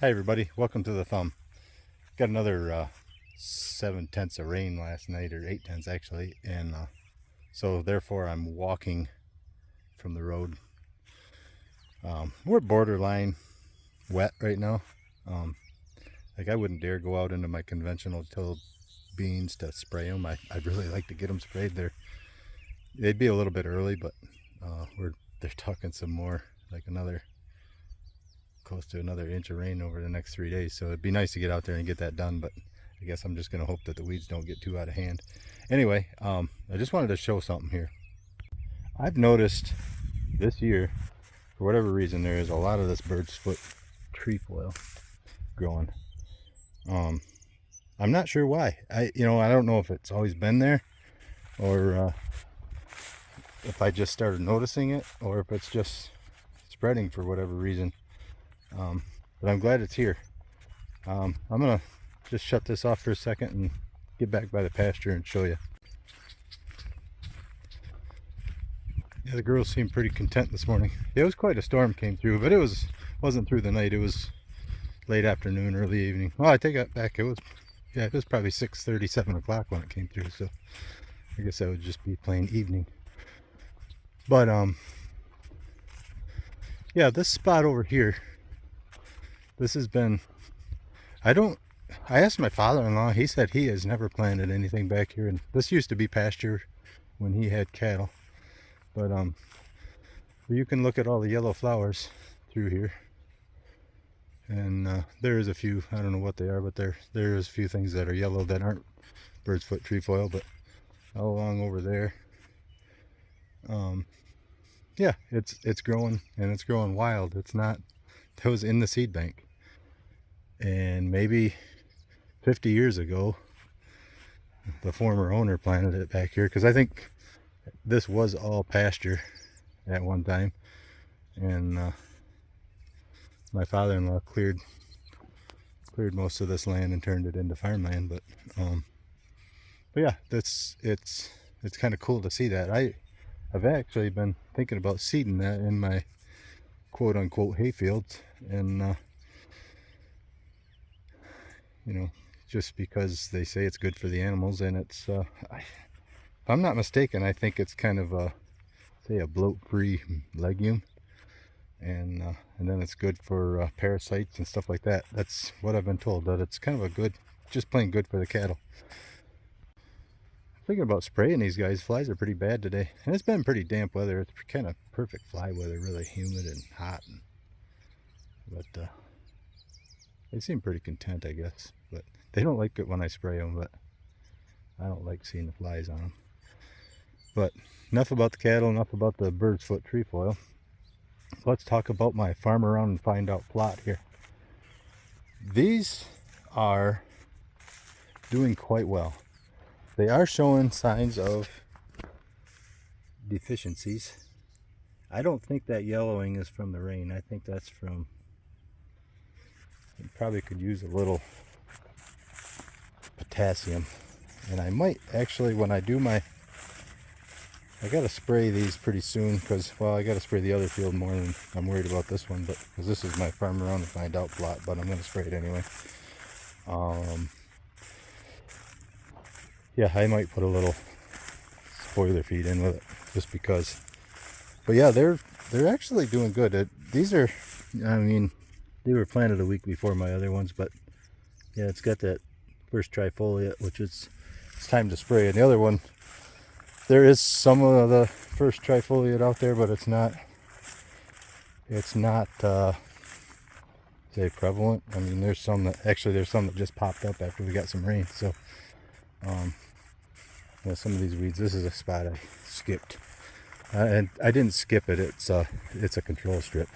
Hi everybody, welcome to the thumb. Got another 7/10 of rain last night, or 8/10 actually, and so therefore I'm walking from the road. We're borderline wet right now. Like I wouldn't dare go out into my conventional tilled beans to spray them. I'd really like to get them sprayed. They'd be a little bit early, but they're talking some more, like close to another inch of rain over the next 3 days, so it'd be nice to get out there and get that done, but I guess I'm just going to hope that the weeds don't get too out of hand. Anyway, I just wanted to show something here. I've noticed this year, for whatever reason, there is a lot of this bird's foot trefoil growing. I'm not sure why. I don't know if it's always been there, or if I just started noticing it, or if it's just spreading for whatever reason. But I'm glad it's here. I'm gonna just shut this off for a second and get back by the pasture and show you. Yeah, the girls seem pretty content this morning. It was quite a storm came through, but it wasn't through the night. It was late afternoon, early evening. Well, I take that back. It was probably 6:30, 7 o'clock when it came through. So I guess that would just be plain evening. But yeah, this spot over here. This has been, I asked my father-in-law, he said he has never planted anything back here, and this used to be pasture when he had cattle. But you can look at all the yellow flowers through here, and there is a few, I don't know what they are, but there is a few things that are yellow that aren't bird's foot trefoil. But all along over there, yeah, it's growing, and it's growing wild. It's not, that was in the seed bank. And maybe 50 years ago, the former owner planted it back here, because I think this was all pasture at one time, and my father-in-law cleared most of this land and turned it into farmland. But yeah, it's kind of cool to see that. I've actually been thinking about seeding that in my quote-unquote hayfields, and just because they say it's good for the animals, and it's if I'm not mistaken, I think it's kind of a bloat-free legume, and then it's good for parasites and stuff like that. That's what I've been told, that it's kind of a good, just plain good for the cattle. Thinking about spraying these guys. Flies are pretty bad today, and it's been pretty damp weather. It's kind of perfect fly weather, really humid and hot, but they seem pretty content, I guess. But they don't like it when I spray them, but I don't like seeing the flies on them. But enough about the cattle, enough about the bird's foot trefoil. Let's talk about my farm around and find out plot here. These are doing quite well. They are showing signs of deficiencies. I don't think that yellowing is from the rain. I think that's from, you probably could use a little potassium. And I might actually, when I do I gotta spray these pretty soon, because, well, I gotta spray the other field more than I'm worried about this one, but because this is my farm around to find out plot, but I'm gonna spray it anyway. Yeah, I might put a little spoiler feed in with it, just because. But yeah, they're actually doing good. These are, I mean, they were planted a week before my other ones, but yeah, it's got that first trifoliate, which it's time to spray. And the other one, there is some of the first trifoliate out there, but it's not say prevalent. I mean, there's some that just popped up after we got some rain. So yeah, some of these weeds, this is a spot I skipped, and I didn't skip it. It's a control strip.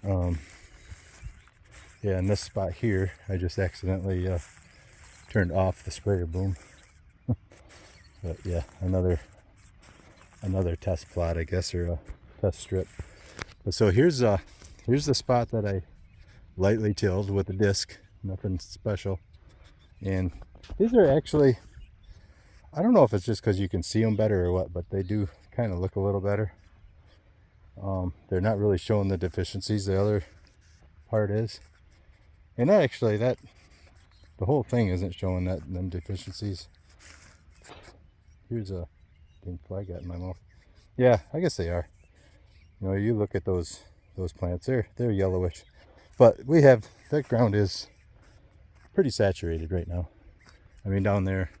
Yeah, in this spot here, I just accidentally turned off the sprayer boom. But yeah, another test plot, I guess, or a test strip. But so here's the spot that I lightly tilled with a disc, nothing special. And these are actually, I don't know if it's just because you can see them better or what, but they do kind of look a little better. They're not really showing the deficiencies. The other part is, And actually, the whole thing isn't showing them deficiencies. Here's a pink fly I got in my mouth. Yeah, I guess they are. You know, you look at those plants, they're yellowish. But that ground is pretty saturated right now. I mean, down there,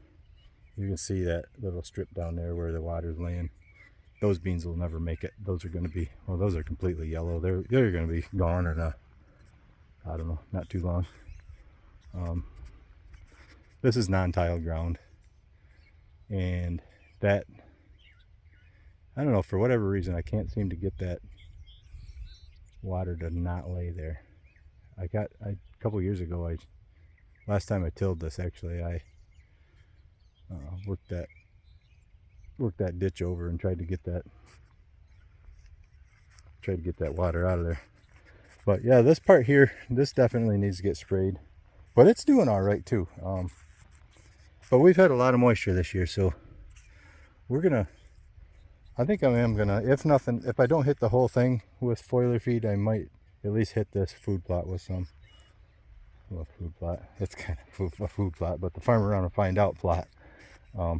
you can see that little strip down there where the water's laying. Those beans will never make it. Those are going to be, well, those are completely yellow. They're going to be gone in I don't know, not too long. This is non-tile ground, and that, I don't know, for whatever reason, I can't seem to get that water to not lay there. A couple years ago, last time I tilled this, actually, I worked that ditch over and tried to get that water out of there. But yeah, this part here, this definitely needs to get sprayed, but it's doing all right too. But we've had a lot of moisture this year, so I think I am gonna, if I don't hit the whole thing with foliar feed, I might at least hit this food plot with some, well, food plot, it's kind of a food plot, but the farm around and find out plot. I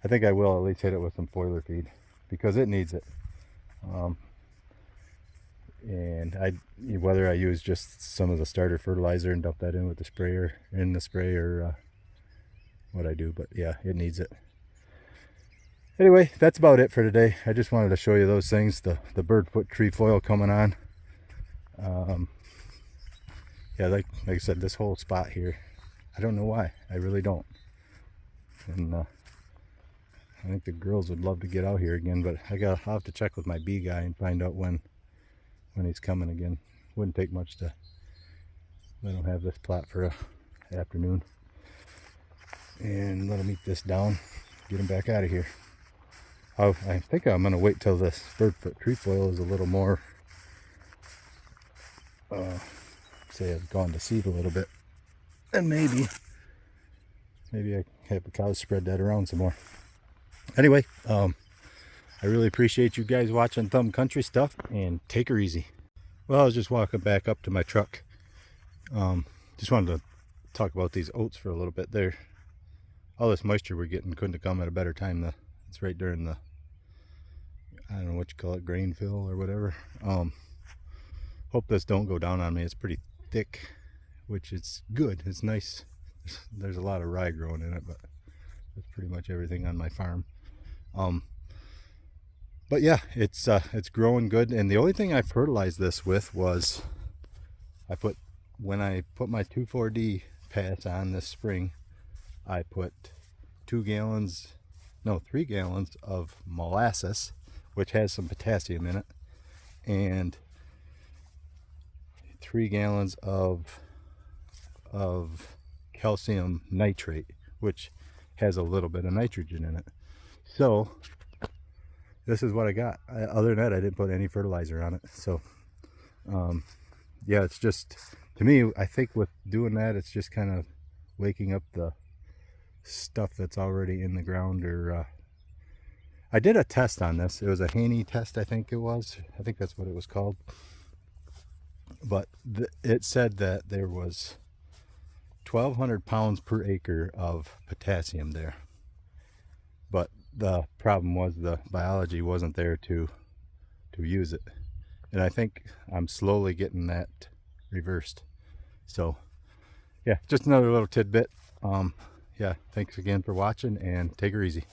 think I will at least hit it with some foliar feed because it needs it. And whether I use just some of the starter fertilizer and dump that in with the sprayer, what I do, but yeah, it needs it. Anyway, that's about it for today. I just wanted to show you those things, the bird foot trefoil coming on. Yeah, like I said, this whole spot here, I don't know why. I really don't. And I think the girls would love to get out here again, but I'll have to check with my bee guy and find out when he's coming again. Wouldn't take much to let him have this plot for a afternoon. And let him eat this down, get him back out of here. I think I'm going to wait till this birdfoot trefoil is a little more, say it's gone to seed a little bit. And maybe I have the cows spread that around some more. Anyway, I really appreciate you guys watching Thumb Country Stuff, and take her easy. Well, I was just walking back up to my truck. Just wanted to talk about these oats for a little bit. All this moisture we're getting couldn't have come at a better time. It's right during the, I don't know what you call it, grain fill or whatever. Hope this don't go down on me. It's pretty thick, which is good. It's nice. There's a lot of rye growing in it, but that's pretty much everything on my farm. But yeah, it's growing good. And the only thing I fertilized this with was when I put my 2,4-D pass on this spring, I put 3 gallons of molasses, which has some potassium in it, and 3 gallons of calcium nitrate, which has a little bit of nitrogen in it. So this is what I got. Other than that, I didn't put any fertilizer on it. So yeah, it's just, to me, I think with doing that, it's just kind of waking up the stuff that's already in the ground. Or I did a test on this. It was a Haney test, I think it was. I think that's what it was called. But it said that there was 1,200 pounds per acre of potassium there. But the problem was the biology wasn't there to use it. And I think I'm slowly getting that reversed. So yeah, just another little tidbit. Yeah, thanks again for watching, and take her easy.